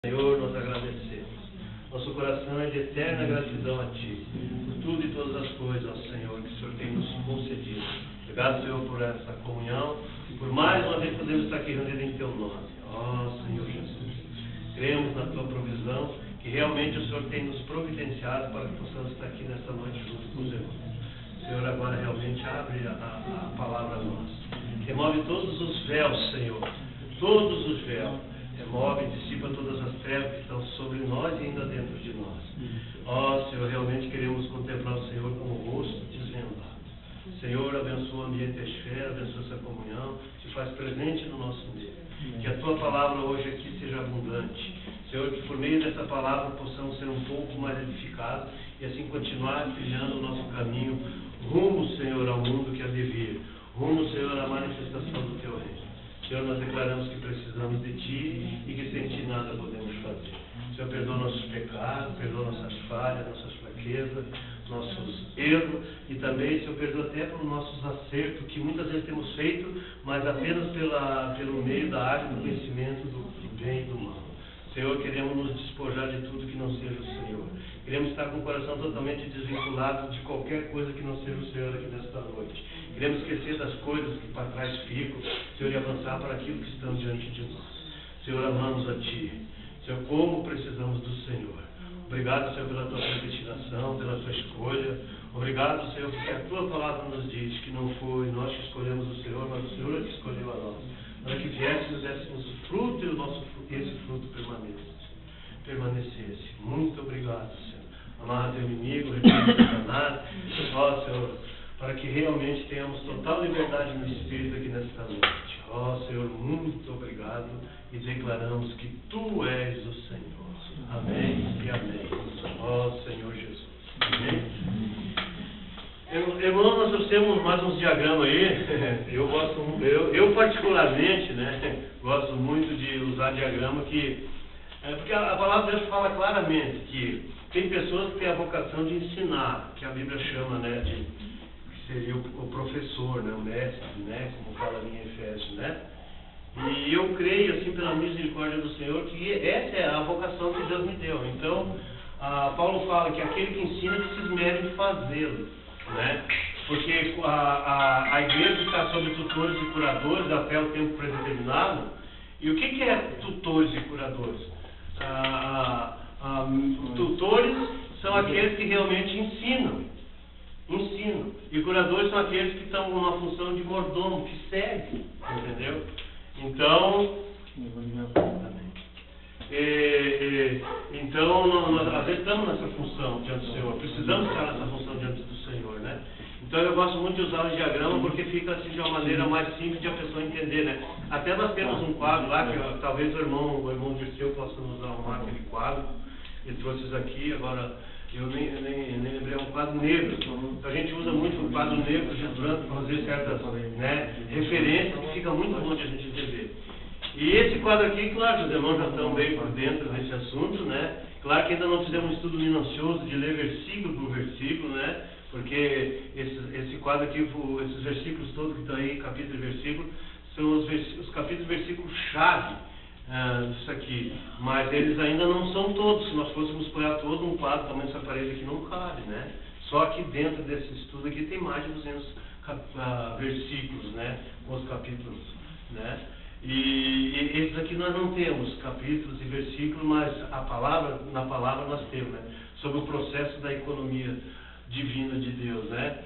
Senhor, nós agradecemos. Nosso coração é de eterna gratidão a Ti, por tudo e todas as coisas, ó Senhor, que o Senhor tem nos concedido. Obrigado, Senhor, por essa comunhão e por mais uma vez podermos estar aqui reunidos em Teu nome. Ó Senhor Jesus, cremos na Tua provisão, que realmente o Senhor tem nos providenciado para que possamos estar aqui nessa noite junto com os irmãos. Senhor, agora realmente abre a palavra a nós. Remove todos os véus, Senhor, todos os véus. Remove e dissipa todas as trevas que estão sobre nós e ainda dentro de nós. Ó Senhor, realmente queremos contemplar o Senhor com o rosto desvendado. Senhor, abençoa o ambiente da esfera, abençoa essa comunhão, se faz presente no nosso meio. Que a Tua palavra hoje aqui seja abundante. Senhor, que por meio dessa palavra possamos ser um pouco mais edificados e assim continuar trilhando o nosso caminho rumo, Senhor, ao mundo que há de vir. Rumo, Senhor, à manifestação do Teu reino. Senhor, nós declaramos que precisamos de Ti e que sem Ti nada podemos fazer. Senhor, perdoa nossos pecados, perdoa nossas falhas, nossas fraquezas, nossos erros e também, Senhor, perdoa até pelos nossos acertos que muitas vezes temos feito, mas apenas pelo meio da arte do conhecimento do bem e do mal. Senhor, queremos nos despojar de tudo que não seja o Senhor. Queremos estar com o coração totalmente desvinculado de qualquer coisa que não seja o Senhor aqui nesta noite. Queremos esquecer das coisas que para trás ficam, Senhor, e avançar para aquilo que estão diante de nós. Senhor, amamos a Ti. Senhor, como precisamos do Senhor. Obrigado, Senhor, pela Tua predestinação, pela Tua escolha. Obrigado, Senhor, porque a Tua palavra nos diz que não foi nós que escolhemos o Senhor, mas o Senhor é que escolheu a nós. Para que viéssemos, dessemos o fruto e esse fruto permanecesse. Muito obrigado, Senhor. Amarra teu inimigo, repreenda Satanás. Ó, Senhor, para que realmente tenhamos total liberdade no Espírito aqui nesta noite. Ó, Senhor, muito obrigado e declaramos que Tu és o Senhor. Amém e amém. Ó, Senhor Jesus. Amém. Irmão, nós temos mais uns diagramas aí. Eu particularmente, né, gosto muito de usar diagrama porque a palavra de Deus fala claramente que tem pessoas que têm a vocação de ensinar, que a Bíblia chama, né, que seria o professor, né, o mestre, né, como fala ali em Efésios, né? E eu creio, assim, pela misericórdia do Senhor, que essa é a vocação que Deus me deu. Então, Paulo fala que aquele que ensina que se esmere em fazê-lo, né? Porque a igreja está sob tutores e curadores até o tempo predeterminado. E o que é tutores e curadores? Tutores são aqueles que realmente ensinam. E curadores são aqueles que estão com uma função de mordomo, que segue, entendeu? Então, nós às vezes estamos nessa função diante do Senhor, precisamos estar nessa função diante do Senhor, né? Então eu gosto muito de usar o diagrama porque fica assim de uma maneira mais simples de a pessoa entender, né? Até nós temos um quadro lá que talvez o irmão Dirceu possa nos arrumar aquele quadro. Ele trouxe isso aqui, agora eu nem lembrei, é um quadro negro. Então a gente usa muito o quadro negro para fazer certas, né, referências que fica muito bom de a gente entender. E esse quadro aqui, claro, os irmãos já estão bem por dentro desse assunto, né? Claro que ainda não fizemos um estudo minucioso de ler versículo por versículo, né? Porque esse quadro aqui, esses versículos todos que estão aí, capítulo e versículo, são os capítulos e versículos-chave disso aqui. Mas eles ainda não são todos. Se nós fôssemos pôr todo um quadro, tamanho dessa parede aqui não cabe, né? Só que dentro desse estudo aqui tem mais de 200 versículos, né? Com os capítulos, né? E esses aqui nós não temos capítulos e versículos, mas na palavra nós temos, né? Sobre o processo da economia divina de Deus, né?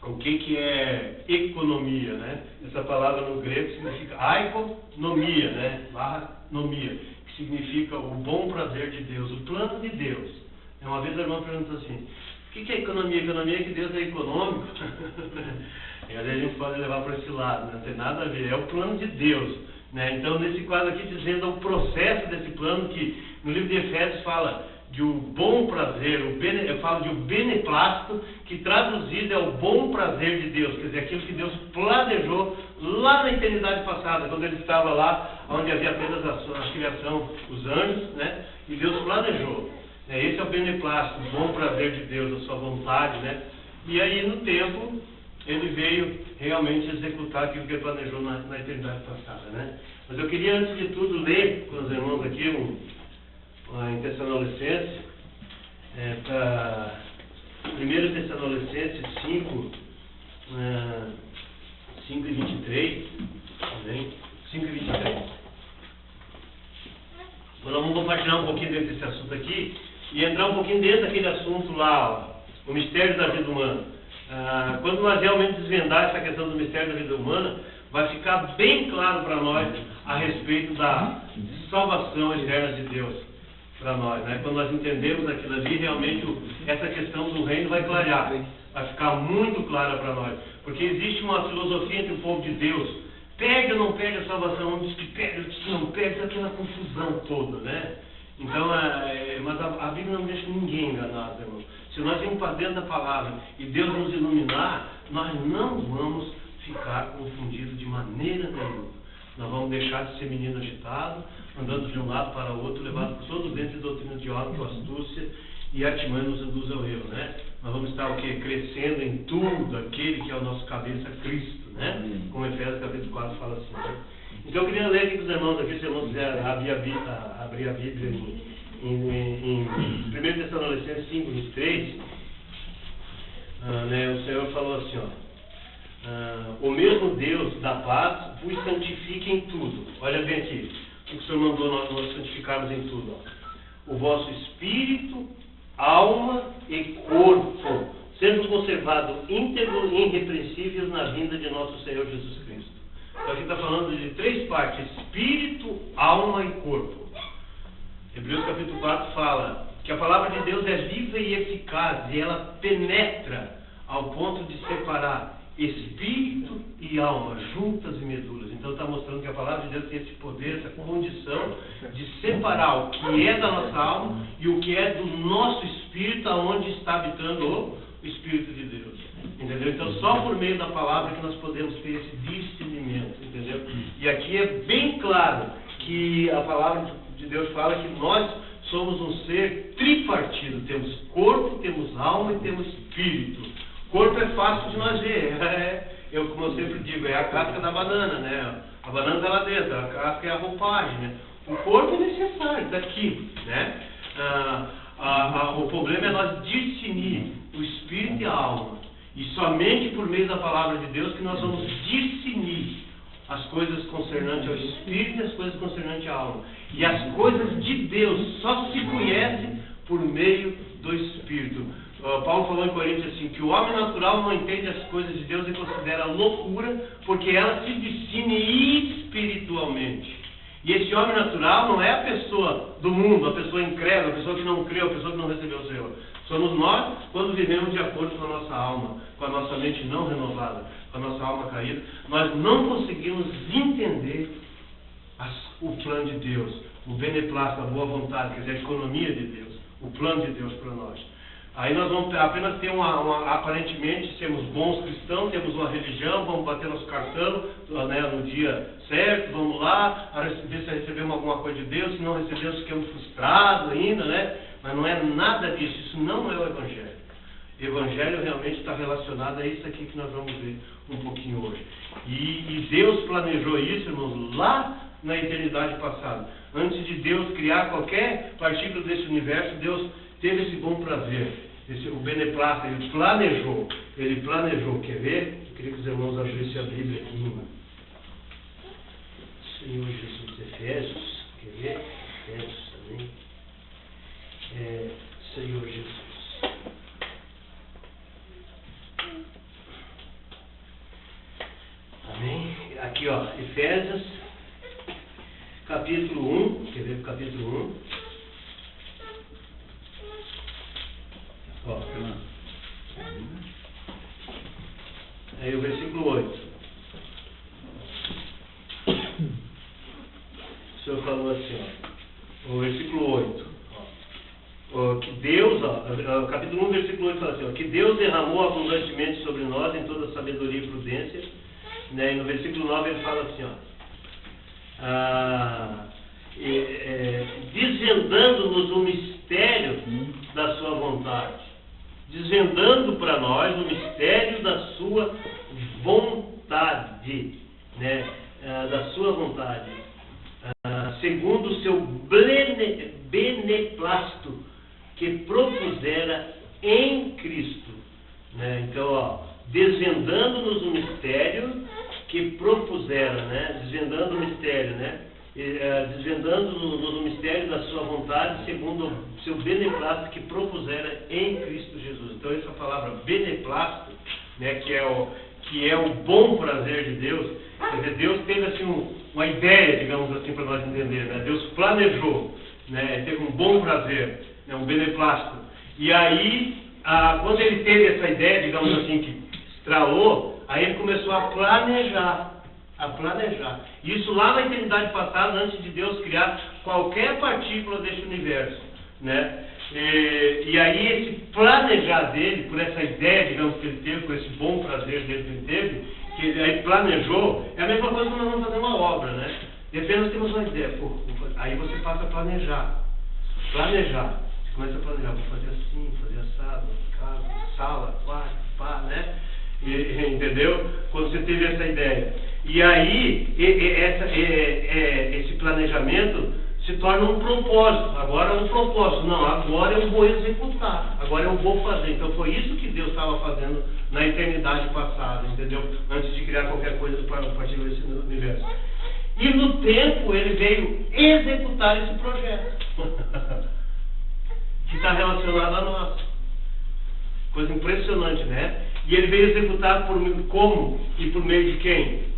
O que é economia, né? Essa palavra no grego significa aikonomia, né? /nomia, que significa o bom prazer de Deus, o plano de Deus. Uma vez a irmã perguntou assim: o que é economia? Economia é que Deus é econômico? E aí a gente pode levar para esse lado, né? Não tem nada a ver, é o plano de Deus, né? Então, nesse quadro aqui, dizendo o processo desse plano, que no livro de Efésios fala de o bom prazer, eu falo de o beneplácito, que traduzido é o bom prazer de Deus, quer dizer, aquilo que Deus planejou lá na eternidade passada, quando Ele estava lá, onde havia apenas a criação, os anjos, né? E Deus planejou. Esse é o beneplácito, o bom prazer de Deus, a sua vontade, né? E aí, no tempo, Ele veio realmente executar aquilo que Ele planejou na eternidade passada, né? Mas eu queria, antes de tudo, ler com os irmãos aqui em Tessalonicenses, para 1 Tessalonicenses 5:23, também, 5:23. Nós vamos compartilhar um pouquinho dentro desse assunto aqui e entrar um pouquinho dentro daquele assunto lá, ó, o mistério da vida humana. Quando nós realmente desvendar essa questão do mistério da vida humana, vai ficar bem claro para nós a respeito da salvação eterna de Deus para nós, né? Quando nós entendemos aquilo ali, realmente essa questão do reino vai clarear, vai ficar muito clara para nós, porque existe uma filosofia entre o povo de Deus: perde ou não perde a salvação, um diz que perde, outro diz que não perde, aquela confusão toda, né? Então, mas a Bíblia não deixa ninguém enganado, irmão. Se nós irmos para dentro da palavra e Deus nos iluminar, nós não vamos ficar confundidos de maneira nenhuma. Nós vamos deixar de ser menino agitado, andando de um lado para o outro, levado por todo o vento de doutrina de homem, com astúcia e artimanha nos induz ao erro, né? Nós vamos estar o quê? Crescendo em tudo aquele que é o nosso cabeça, Cristo, né? Como Efésios capítulo 4 fala assim, né? Então eu queria ler aqui para os irmãos aqui, se os irmãos quiserem abrir a Bíblia em 1 Tessalonicenses 5:23, né? O Senhor falou assim, ó: o mesmo Deus da paz vos santifique em tudo. Olha bem aqui, o que o Senhor mandou nós santificarmos em tudo, ó. O vosso espírito, alma e corpo, sendo conservado íntegro e irrepreensíveis na vinda de nosso Senhor Jesus Cristo. Então aqui está falando de 3 partes: espírito, alma e corpo. Hebreus capítulo 4 fala que a palavra de Deus é viva e eficaz, e ela penetra ao ponto de separar espírito e alma, juntas e medulas. Então está mostrando que a palavra de Deus tem esse poder, essa condição de separar o que é da nossa alma e o que é do nosso espírito, aonde está habitando o Espírito de Deus. Entendeu? Então só por meio da palavra que nós podemos ter esse discernimento, entendeu? E aqui é bem claro que a palavra de Deus fala que nós somos um ser tripartido. Temos corpo, temos alma e temos espírito. Corpo é fácil de nós ver. Como eu sempre digo, é a casca da banana, né? A banana está lá dentro, a casca é a roupagem, né? O corpo é necessário, está aqui, né? O problema é nós discernir o espírito e a alma. E somente por meio da palavra de Deus que nós vamos discernir as coisas concernentes ao espírito e as coisas concernentes à alma. E as coisas de Deus só se conhecem por meio do espírito. Paulo falou em Coríntios assim, que o homem natural não entende as coisas de Deus e considera loucura, porque ela se discerne espiritualmente. E esse homem natural não é a pessoa do mundo, a pessoa incrédula, a pessoa que não creu, a pessoa que não recebeu o Senhor. Somos nós quando vivemos de acordo com a nossa alma, com a nossa mente não renovada, com a nossa alma caída. Nós não conseguimos entender o plano de Deus, o beneplácito, a boa vontade, quer dizer, a economia de Deus, o plano de Deus para nós. Aí nós vamos apenas ter aparentemente, sermos bons cristãos, temos uma religião, vamos bater nosso cartão, né, no dia certo, vamos lá, ver se recebemos alguma coisa de Deus, se não recebemos ficamos frustrados ainda, né? Mas não é nada disso, isso não é o Evangelho. O Evangelho realmente está relacionado a isso aqui que nós vamos ver um pouquinho hoje. E Deus planejou isso, irmãos, lá na eternidade passada. Antes de Deus criar qualquer partícula desse universo, Deus teve esse bom prazer, o beneplácito, ele planejou, quer ver? Eu queria que os irmãos abrissem a Bíblia aqui, Senhor Jesus, Efésios, quer ver? Efésios também, Senhor Jesus. Amém? Aqui, ó, Efésios, capítulo 1, quer ver? Capítulo 1. Ó, aí o versículo 8. O Senhor falou assim, ó, o versículo 8. Que Deus, capítulo 1, versículo 8 fala assim, ó, que Deus derramou abundantemente sobre nós em toda sabedoria e prudência, né? E no versículo 9 ele fala assim, desvendando-nos o mistério da sua vontade. Desvendando para nós o mistério da sua vontade, né? Da sua vontade, segundo o seu beneplácito que propusera em Cristo. Né? Então, ó, desvendando-nos o mistério que propusera, né? Desvendando o mistério, né? Desvendando-nos o mistério da sua vontade, segundo o seu beneplácito que propusera em Cristo Jesus. Então, essa palavra beneplácito, né? que é o bom prazer de Deus. Quer dizer, Deus teve assim uma ideia, digamos assim, para nós entender, né? Deus planejou, né? Teve um bom prazer, né? Um beneplácito. E aí, quando ele teve essa ideia, digamos assim, que estralou, aí ele começou a planejar. Isso lá na eternidade passada, antes de Deus criar qualquer partícula deste universo, né? E aí esse planejar dele, por essa ideia, digamos, que ele teve, por esse bom prazer dele que ele teve, que ele aí planejou, é a mesma coisa que nós vamos fazer uma obra, né? E apenas temos uma ideia, aí você passa a planejar. Você começa a planejar, vou fazer assim, fazer assado, casa, sala, quarto, pá, né? Entendeu? Quando você teve essa ideia. E aí, esse planejamento se torna um propósito. Agora é um propósito. Não, agora eu vou executar. Agora eu vou fazer. Então foi isso que Deus estava fazendo na eternidade passada, entendeu? Antes de criar qualquer coisa para partir desse universo. E no tempo ele veio executar esse projeto. Que está relacionado a nós. Coisa impressionante, né? E ele veio executar como? E por meio de quem?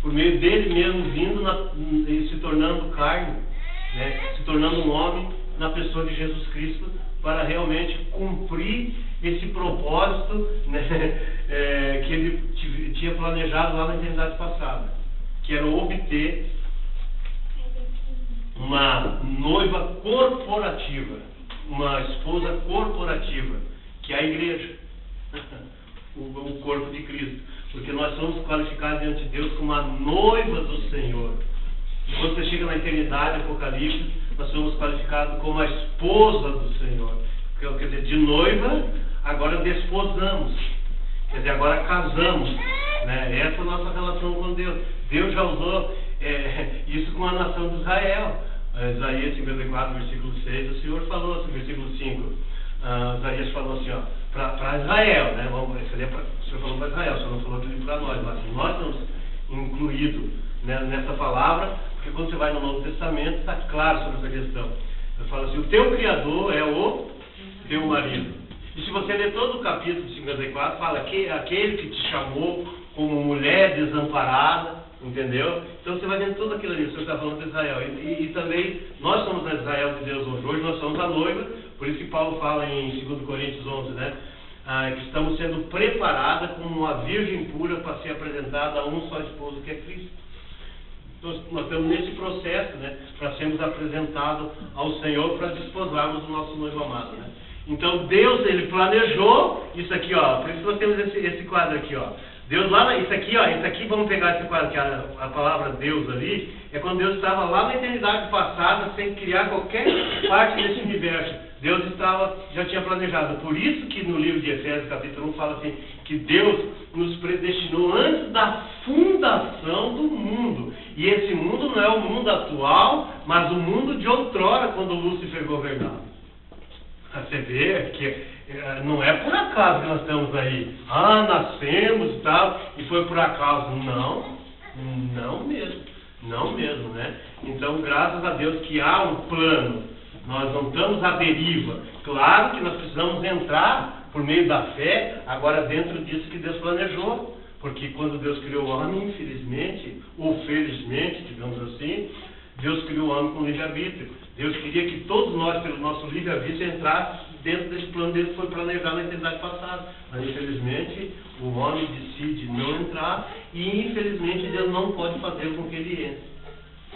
Por meio dele mesmo, vindo e se tornando carne, né? Se tornando um homem na pessoa de Jesus Cristo, para realmente cumprir esse propósito, né? Que ele tinha planejado lá na eternidade passada, que era obter uma noiva corporativa, uma esposa corporativa, que é a igreja, o corpo de Cristo, porque nós somos qualificados diante de Deus como a noiva do Senhor. E quando você chega na eternidade, Apocalipse, nós somos qualificados como a esposa do Senhor. Quer dizer, de noiva, agora desposamos, quer dizer, agora casamos, né? Essa é a nossa relação com Deus. Deus já usou isso com a nação de Israel. Isaías 54, versículo 6, o Senhor falou assim, versículo 5, Isaías falou assim, ó, para Israel, né? O Senhor falou para Israel, o Senhor não falou para nós, mas assim, nós estamos incluídos, né, nessa palavra, porque quando você vai no Novo Testamento, está claro sobre essa questão. Eu falo assim, o teu Criador é o teu marido. E se você ler todo o capítulo 54, fala que aquele que te chamou como mulher desamparada, entendeu? Então você vai vendo tudo aquilo ali, o Senhor está falando de Israel. E também, nós somos a Israel de Deus hoje. Hoje nós somos a noiva, por isso que Paulo fala em 2 Coríntios 11, né? Que estamos sendo preparadas como uma virgem pura para ser apresentada a um só esposo, que é Cristo. Então nós estamos nesse processo, né? Para sermos apresentados ao Senhor, para desposarmos o nosso noivo amado, né? Então Deus, ele planejou isso aqui, ó. Por isso nós temos esse quadro aqui, ó. Deus lá, isso aqui, vamos pegar esse quadro, que a palavra Deus ali, é quando Deus estava lá na eternidade passada, sem criar qualquer parte desse universo. Deus já tinha planejado. Por isso que no livro de Efésios, capítulo 1, fala assim, que Deus nos predestinou antes da fundação do mundo. E esse mundo não é o mundo atual, mas o mundo de outrora, quando Lúcifer governava. Você vê que não é por acaso que nós estamos aí. Nascemos e tal, e foi por acaso. Não mesmo, né? Então, graças a Deus que há um plano. Nós não estamos à deriva. Claro que nós precisamos entrar por meio da fé, agora dentro disso que Deus planejou. Porque quando Deus criou o homem, infelizmente, ou felizmente, digamos assim, Deus criou o homem com livre-arbítrio. Deus queria que todos nós, pelo nosso livre-arbítrio, entrássemos dentro desse plano dele que foi planejado na eternidade passada. Mas, infelizmente, o homem decide não entrar e, infelizmente, Deus não pode fazer com que ele entre.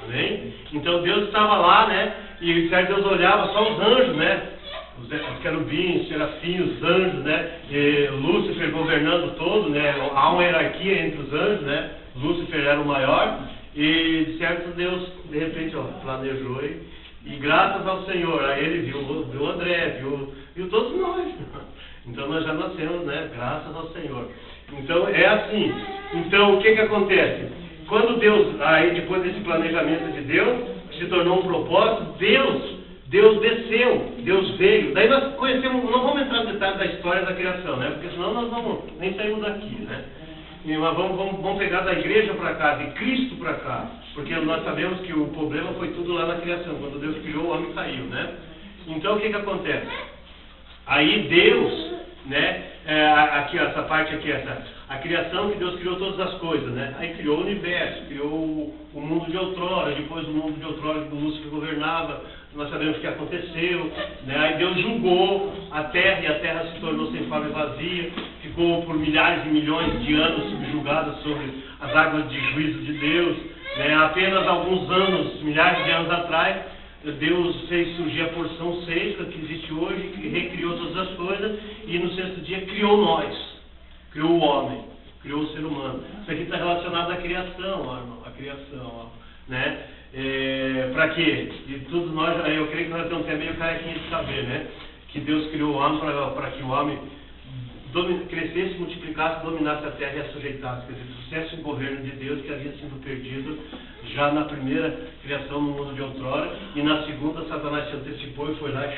Amém? Então, Deus estava lá, né? E Deus olhava só os anjos, né? Os querubins, serafins, os anjos, né? E Lúcifer governando todo, né? Há uma hierarquia entre os anjos, né? Lúcifer era o maior. E, de certo, Deus, de repente, planejou e graças ao Senhor, aí ele viu o André, viu todos nós. Então nós já nascemos, né? Graças ao Senhor. Então é assim. Então o que acontece? quando Deus, aí depois desse planejamento de Deus, se tornou um propósito, Deus desceu, Deus veio. Daí nós conhecemos, não vamos entrar no detalhe da história da criação, né? Porque senão nós nem saímos daqui, né? Mas vamos pegar da igreja para cá, de Cristo para cá. Porque nós sabemos que o problema foi tudo lá na criação. Quando Deus criou, o homem caiu, né? Então o que acontece? Aí Deus, né? Aqui, essa parte aqui, a criação, que Deus criou todas as coisas, né? Aí criou o universo, criou o mundo de outrora, depois o mundo de outrora que Lúcifer governava, nós sabemos o que aconteceu, né? Aí Deus julgou a terra, e a terra se tornou sem forma e vazia, ficou por milhares e milhões de anos subjugada sobre as águas de juízo de Deus, né? Apenas alguns anos, milhares de anos atrás, Deus fez surgir a porção sexta que existe hoje, que recriou todas as coisas, e no sexto dia criou nós, criou o homem, criou o ser humano. Isso aqui está relacionado à criação, ó, irmão, à criação, ó, né? Para quê? E tudo nós, eu creio que nós estamos até meio carequinha de saber, né? Que Deus criou o homem para que o homem crescesse, multiplicasse, dominasse a terra e a sujeitasse, quer dizer, sucesso o governo de Deus que havia sido perdido já na primeira criação no mundo de outrora, e na segunda Satanás se antecipou e foi lá e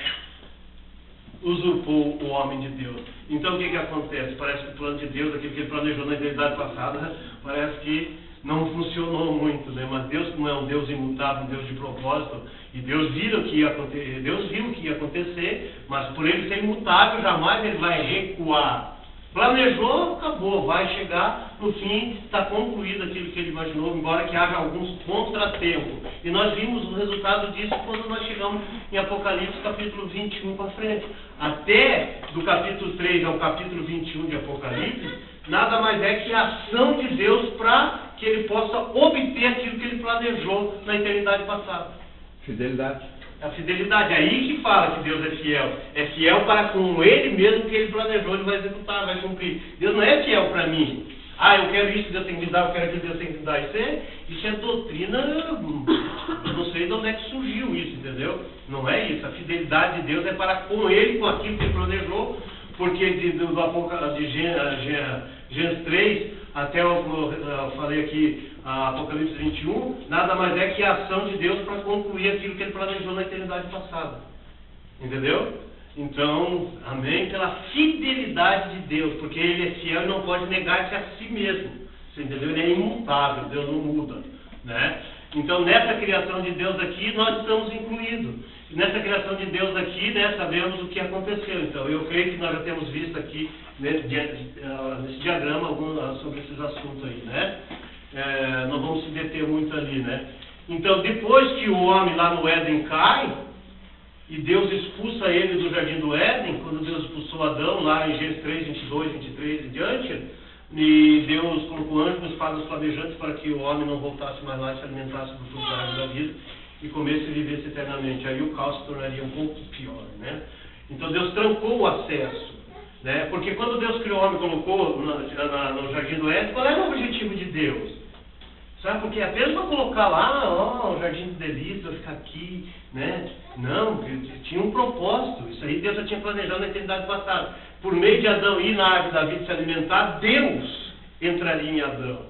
usurpou o homem de Deus. Então o que acontece? Parece que o plano de Deus, aquilo que ele planejou na eternidade passada, parece que não funcionou muito, né? Mas Deus não é um Deus imutável, um Deus de propósito, e Deus viu o que ia acontecer, Deus viu o que ia acontecer, mas por ele ser imutável, jamais ele vai recuar. Planejou, acabou, vai chegar no fim, está concluído aquilo que ele imaginou, embora que haja alguns contratempos. E nós vimos o resultado disso quando nós chegamos em Apocalipse capítulo 21 para frente. Até do capítulo 3 ao capítulo 21 de Apocalipse, nada mais é que a ação de Deus para que ele possa obter aquilo que ele planejou na eternidade passada. Fidelidade. A fidelidade, é aí que fala que Deus é fiel para com ele mesmo que ele planejou, ele vai executar, vai cumprir. Deus não é fiel para mim. Eu quero isso, Deus tem que me dar, eu quero aquilo, Deus tem que me dar. Isso é doutrina, eu não sei de onde é que surgiu isso, entendeu? Não é isso, a fidelidade de Deus é para com ele, com aquilo que ele planejou, porque de Gênesis 3 até eu falei aqui, Apocalipse 21, nada mais é que a ação de Deus para concluir aquilo que ele planejou na eternidade passada. Entendeu? Então, amém, pela fidelidade de Deus, porque ele é fiel e não pode negar-se a si mesmo. Você entendeu? Ele é imutável, Deus não muda, né? Então, nessa criação de Deus aqui, nós estamos incluídos. E nessa criação de Deus aqui, né, sabemos o que aconteceu. Então, eu creio que nós já temos visto aqui, nesse diagrama, sobre esses assuntos aí, né? Não vamos se deter muito ali, né? Então, depois que o homem lá no Éden cai, e Deus expulsa ele do jardim do Éden, quando Deus expulsou Adão, lá em Gênesis 3, 22, 23 e diante, e Deus colocou anjos com espadas flamejantes para que o homem não voltasse mais lá e se alimentasse do fruto da árvore da vida e comesse e vivesse eternamente. Aí o caos se tornaria um pouco pior, né? Então Deus trancou o acesso, né? Porque quando Deus criou o homem e colocou no jardim do Éden, qual era o objetivo de Deus? Sabe, porque apenas para colocar lá, o jardim de delícia, vai ficar aqui, né? Não, tinha um propósito. Isso aí Deus já tinha planejado na eternidade passada. Por meio de Adão ir na árvore da vida se alimentar, Deus entraria em Adão.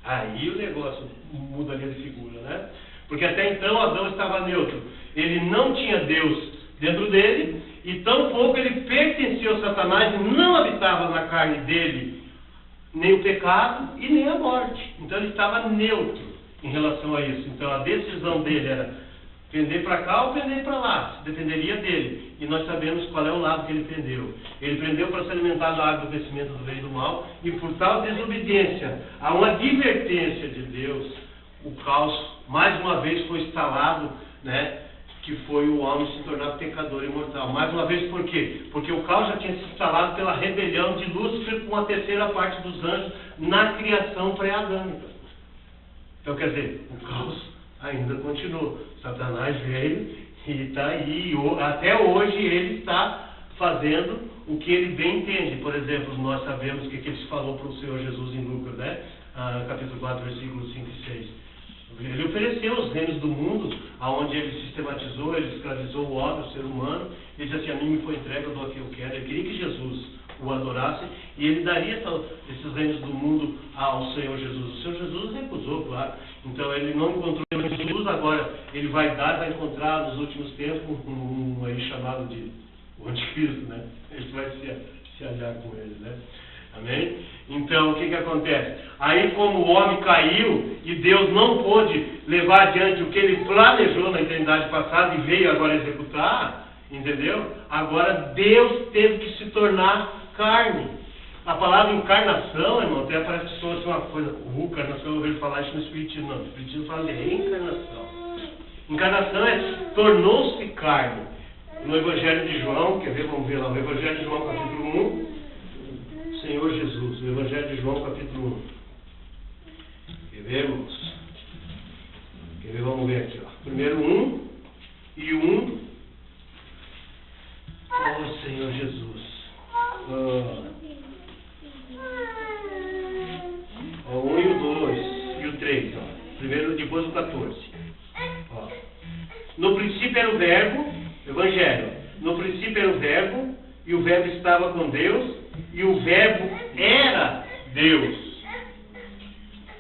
Aí o negócio muda ali de figura, né? Porque até então Adão estava neutro. Ele não tinha Deus dentro dele, e tampouco ele pertencia ao Satanás, e não habitava na carne dele nem o pecado e nem a morte. Então ele estava neutro em relação a isso. Então a decisão dele era pender para cá ou pender para lá, dependeria dele. E nós sabemos qual é o lado que ele prendeu. Ele prendeu para se alimentar da água do crescimento do bem e do mal, e por tal desobediência a uma advertência de Deus, o caos mais uma vez foi instalado, né? Que foi o homem se tornar pecador imortal. Mais uma vez, por quê? Porque o caos já tinha se instalado pela rebelião de Lúcifer com a terceira parte dos anjos na criação pré-adâmica. Então, quer dizer, o caos ainda continuou. Satanás veio e está aí. Até hoje ele está fazendo o que ele bem entende. Por exemplo, nós sabemos o que ele falou para o Senhor Jesus em Lucas, né? Capítulo 4, versículos 5 e 6. Ele ofereceu os reinos do mundo, aonde ele sistematizou, ele escravizou o homem, o ser humano. Ele disse assim: a mim me foi entregue, eu dou o que eu quero. Ele queria que Jesus, o adorassem, e ele daria esses reinos do mundo ao Senhor Jesus. O Senhor Jesus recusou, claro. Então ele não encontrou Jesus, agora ele vai encontrar nos últimos tempos um aí chamado de o anticristo, né? Ele vai se aliar com ele, né? Amém? Então, o que acontece? Aí, como o homem caiu e Deus não pôde levar adiante o que ele planejou na eternidade passada e veio agora executar, entendeu? Agora Deus teve que se tornar carne. A palavra encarnação, irmão, até parece que fosse uma coisa, encarnação, eu ouvi falar isso no Espiritismo, não. O Espiritismo fala de reencarnação. Encarnação tornou-se carne. No Evangelho de João, quer ver? Vamos ver lá, o Evangelho de João, capítulo 1. Senhor Jesus, o Evangelho de João, capítulo 1. Quer ver, irmãos? Quer ver? Vamos ver aqui, ó. Primeiro 1 e 1. Oh, Senhor Jesus. O 1 e o 2 e o 3, ó. Primeiro, depois o 14. Ó. No princípio era o verbo, Evangelho. No princípio era o verbo, e o verbo estava com Deus, e o verbo era Deus.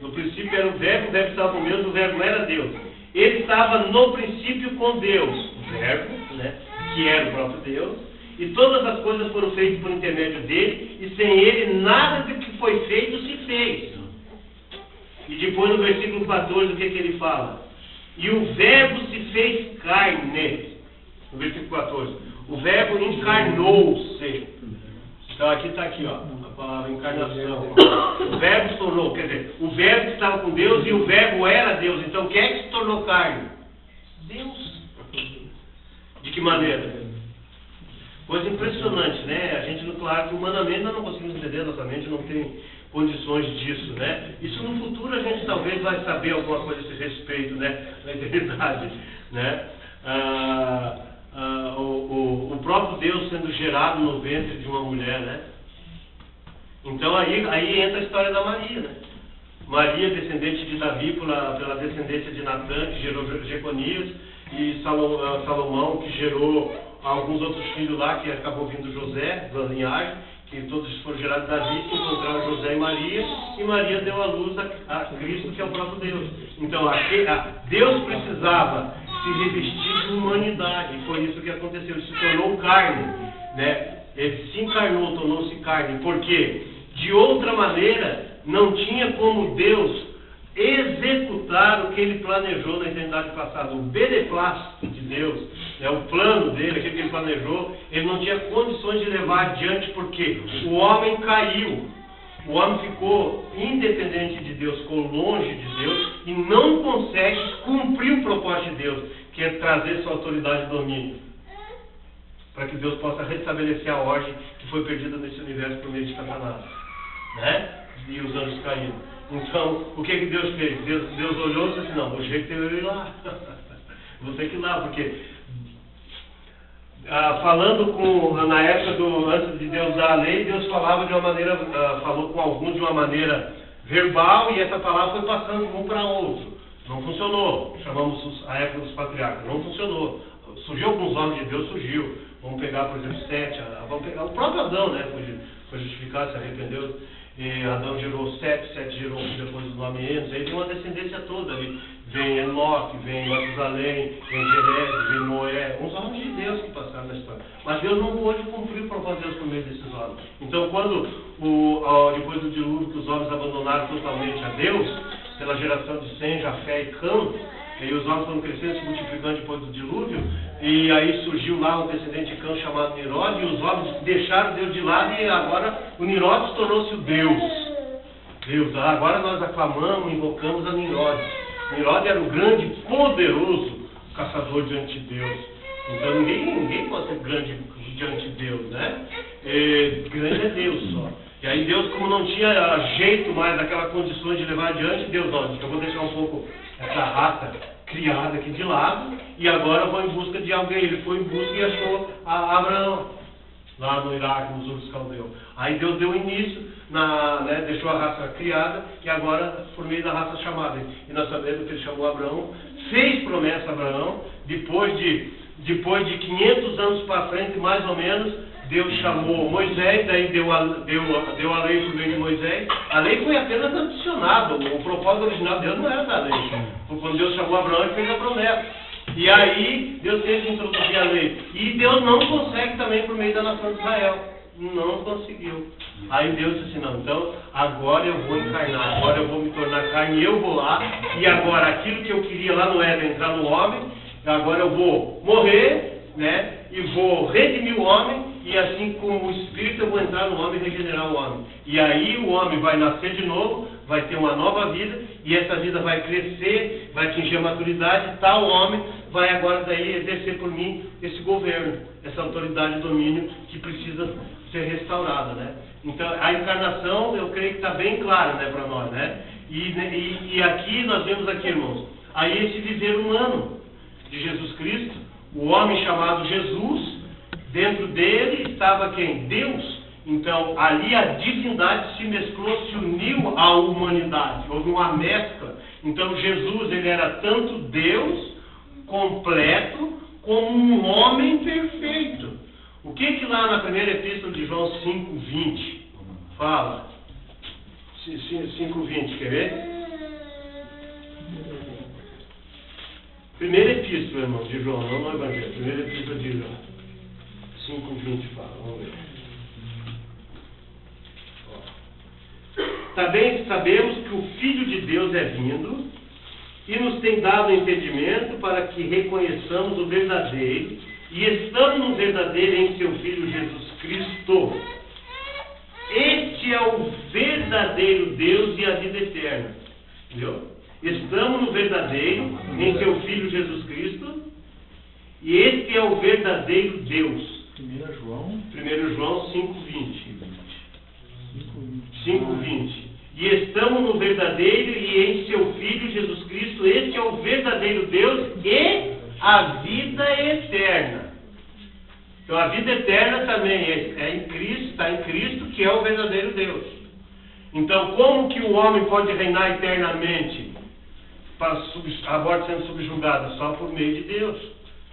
No princípio era o verbo estava com Deus, o verbo era Deus. Ele estava no princípio com Deus, o verbo, né, que era o próprio Deus, e todas as coisas foram feitas por intermédio dele, e sem ele nada do que foi feito se fez. E depois no versículo 14, o que ele fala? E o verbo se fez carne. No versículo 14. O verbo encarnou-se. Então aqui está aqui, ó, a palavra encarnação. O verbo se tornou, quer dizer, o verbo estava com Deus e o verbo era Deus. Então quem é que se tornou carne? Deus. De que maneira? Coisa impressionante, né? A gente, claro que humanamente nós não conseguimos entender, nossa mente não tem condições disso, né? Isso no futuro a gente talvez vai saber alguma coisa a esse respeito, né? Na eternidade, né? O próprio Deus sendo gerado no ventre de uma mulher, né? Então aí entra a história da Maria, né? Maria, descendente de Davi pela descendência de Natã, que gerou Jeconias, e Salomão, que gerou alguns outros filhos lá, que acabou vindo José, da linhagem, que todos foram gerados de Davi, que encontraram José e Maria deu à luz a Cristo, que é o próprio Deus. Então Deus precisava se revestir de humanidade, e foi isso que aconteceu. Ele se tornou carne, né? Ele se encarnou, tornou-se carne, porque de outra maneira não tinha como Deus executar o que ele planejou na eternidade passada. O beneplácito de Deus, né, o plano dele, aquilo que ele planejou, ele não tinha condições de levar adiante, porque o homem caiu. O homem ficou independente de Deus, ficou longe de Deus e não consegue cumprir o propósito de Deus, que é trazer sua autoridade e domínio, para que Deus possa restabelecer a ordem que foi perdida nesse universo por meio de Satanás, né? E os anjos caíram. Então, o que Deus fez? Deus olhou e disse assim, não, o jeito é eu ir lá. Vou ter que ir lá, porque falando na época antes de Deus dar a lei, Deus falava de uma maneira, falou com alguns de uma maneira verbal, e essa palavra foi passando de um para outro. Não funcionou. Chamamos a época dos patriarcas. Não funcionou. Surgiu alguns homens de Deus, surgiu. Vamos pegar, por exemplo, Sete. Vamos pegar o próprio Adão, né? Foi justificado, se arrependeu. E Adão gerou Sete gerou depois o nome Enos. Aí tem uma descendência toda ali. Vem Enoque, vem Matusalém, vem Jered, vem Noé. Uns homens de Deus que passaram na história. Mas Deus não pôde cumprir o propósito de Deus por meio desses homens. Então, quando depois do dilúvio, que os homens abandonaram totalmente a Deus, pela geração de Sem, Jafé e Cã, e os homens foram crescendo, se multiplicando depois do dilúvio, e aí surgiu lá um descendente de Cã chamado Nirod, e os homens deixaram Deus de lado, e agora o Nirod tornou-se o Deus. Agora nós aclamamos, invocamos a Nirod. Nirod era o grande, poderoso caçador diante de Deus. Então ninguém pode ser grande diante de Deus, né? Grande é Deus só. E aí Deus, como não tinha jeito mais daquela condições de levar adiante, Deus, não, eu vou deixar um pouco essa raça criada aqui de lado, e agora eu vou em busca de alguém. Ele foi em busca e achou Abraão, lá no Iraque, nos Ur dos Caldeus. Aí Deus deu início, deixou a raça criada, e agora, por meio da raça chamada. E nós sabemos que ele chamou Abraão, fez promessa a Abraão, depois de 500 anos para frente, mais ou menos, Deus chamou Moisés, daí deu a lei por meio de Moisés. A lei foi apenas adicionada, o propósito original de Deus não era da lei. Foi quando Deus chamou Abraão e fez a promessa. E aí Deus teve que introduzir a lei. E Deus não consegue também por meio da nação de Israel. Não conseguiu. Aí Deus disse assim, não, então agora eu vou encarnar, agora eu vou me tornar carne, eu vou lá, e agora aquilo que eu queria lá no Éden, entrar no homem, agora eu vou morrer, né, e vou redimir o homem, e assim como o Espírito eu vou entrar no homem e regenerar o homem. E aí o homem vai nascer de novo, vai ter uma nova vida, e essa vida vai crescer, vai atingir a maturidade, tal homem vai agora daí exercer por mim esse governo, essa autoridade e domínio que precisa ser restaurada, né? Então a encarnação eu creio que está bem clara, né, para nós, né? E aqui nós vemos aqui, irmãos, aí esse viver humano de Jesus Cristo, o homem chamado Jesus, dentro dele estava quem? Deus. Então ali a divindade se mesclou, se uniu à humanidade, houve uma mescla. Então Jesus, ele era tanto Deus completo como um homem perfeito. O que lá na primeira epístola de João 5:20 fala? 5:20, quer ver? Primeira epístola, irmão, de João, não no Evangelho. Primeira epístola de João 5:20 fala, vamos ver. Também sabemos que o Filho de Deus é vindo e nos tem dado entendimento para que reconheçamos o verdadeiro e estamos no verdadeiro em seu Filho Jesus Cristo. Este é o verdadeiro Deus e a vida eterna. Entendeu? Estamos no verdadeiro em seu Filho Jesus Cristo e este é o verdadeiro Deus. 1 João 5:20. 5:20. E estamos no verdadeiro e em seu Filho Jesus Cristo, este é o verdadeiro Deus e a vida eterna. Então a vida eterna também é em Cristo, está em Cristo, que é o verdadeiro Deus. Então como que o homem pode reinar eternamente, a morte sendo subjugada? Só por meio de Deus,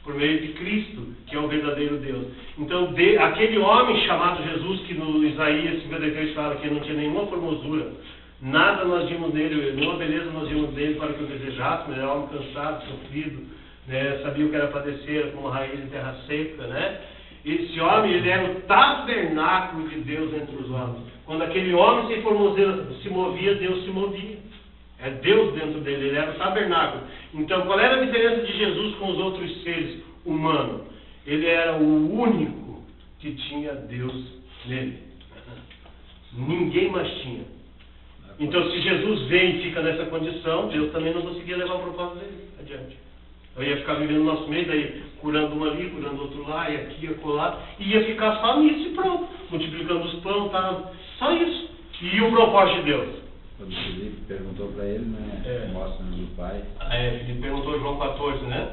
por meio de Cristo, que é o verdadeiro Deus. Então aquele homem chamado Jesus, que no Isaías 53 fala que não tinha nenhuma formosura, nada nós vimos nele, nenhuma beleza nós vimos nele para que o desejássemos, era homem cansado, sofrido, né, sabia o que era padecer, como raiz em terra seca, né? Esse homem, ele era o tabernáculo de Deus entre os homens. Quando aquele homem sem formosura se movia, Deus se movia. É Deus dentro dele, ele era o tabernáculo. Então, qual era a diferença de Jesus com os outros seres humanos? Ele era o único que tinha Deus nele. Ninguém mais tinha. Então, se Jesus vem e fica nessa condição, Deus também não conseguia levar o propósito dele adiante. Eu ia ficar vivendo no nosso meio, daí curando um ali, curando outro lá, e aqui, e acolá, e ia ficar só nisso e pronto. Multiplicando os pães, tá, só isso. E o propósito de Deus? Quando Felipe perguntou para ele, né? Mostra-nos o Pai. Felipe perguntou em João 14, né?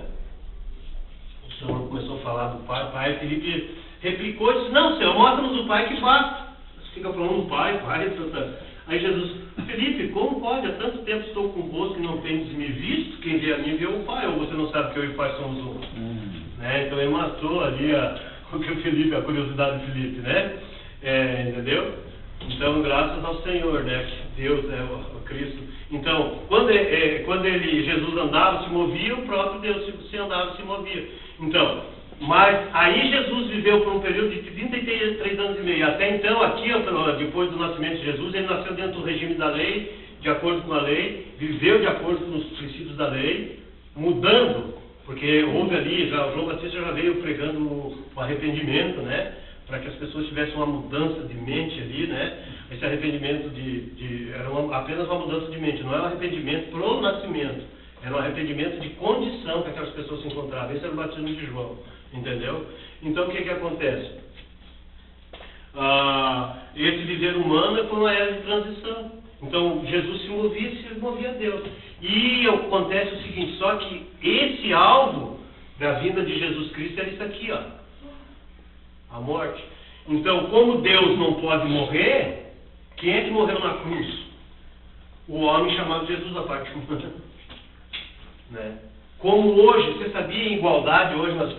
O Senhor começou a falar do Pai. Pai, Felipe replicou e disse: não, Senhor, mostra-nos o Pai que basta. Você fica falando do Pai. Aí Jesus: Felipe, como pode? Há tanto tempo estou convosco e não tendes me visto? Quem vê a mim vê o Pai. Ou você não sabe que eu e o Pai somos um? Né? Então ele matou ali o que o Felipe, a curiosidade de Felipe, né? Entendeu? Então, graças ao Senhor, né? Deus é o Cristo. Então, quando Jesus andava, se movia, o próprio Deus se andava, se movia. Então, mas aí Jesus viveu por um período de 33 anos e meio. Até então, aqui, depois do nascimento de Jesus, ele nasceu dentro do regime da lei, de acordo com a lei, viveu de acordo com os princípios da lei, mudando, porque houve ali, João Batista já veio pregando o arrependimento, né? Para que as pessoas tivessem uma mudança de mente ali, né? Esse arrependimento era apenas uma mudança de mente, não era um arrependimento pro nascimento, era um arrependimento de condição que aquelas pessoas se encontravam. Esse era o batismo de João, entendeu? Então o que acontece? Esse viver humano foi uma era de transição. Então Jesus se movia a Deus. E acontece o seguinte, só que esse alvo da vinda de Jesus Cristo era isso aqui, ó. A morte. Então, como Deus não pode morrer, quem é que morreu na cruz? O homem chamado Jesus, a parte humana. Né? Como hoje, você sabia em igualdade hoje nós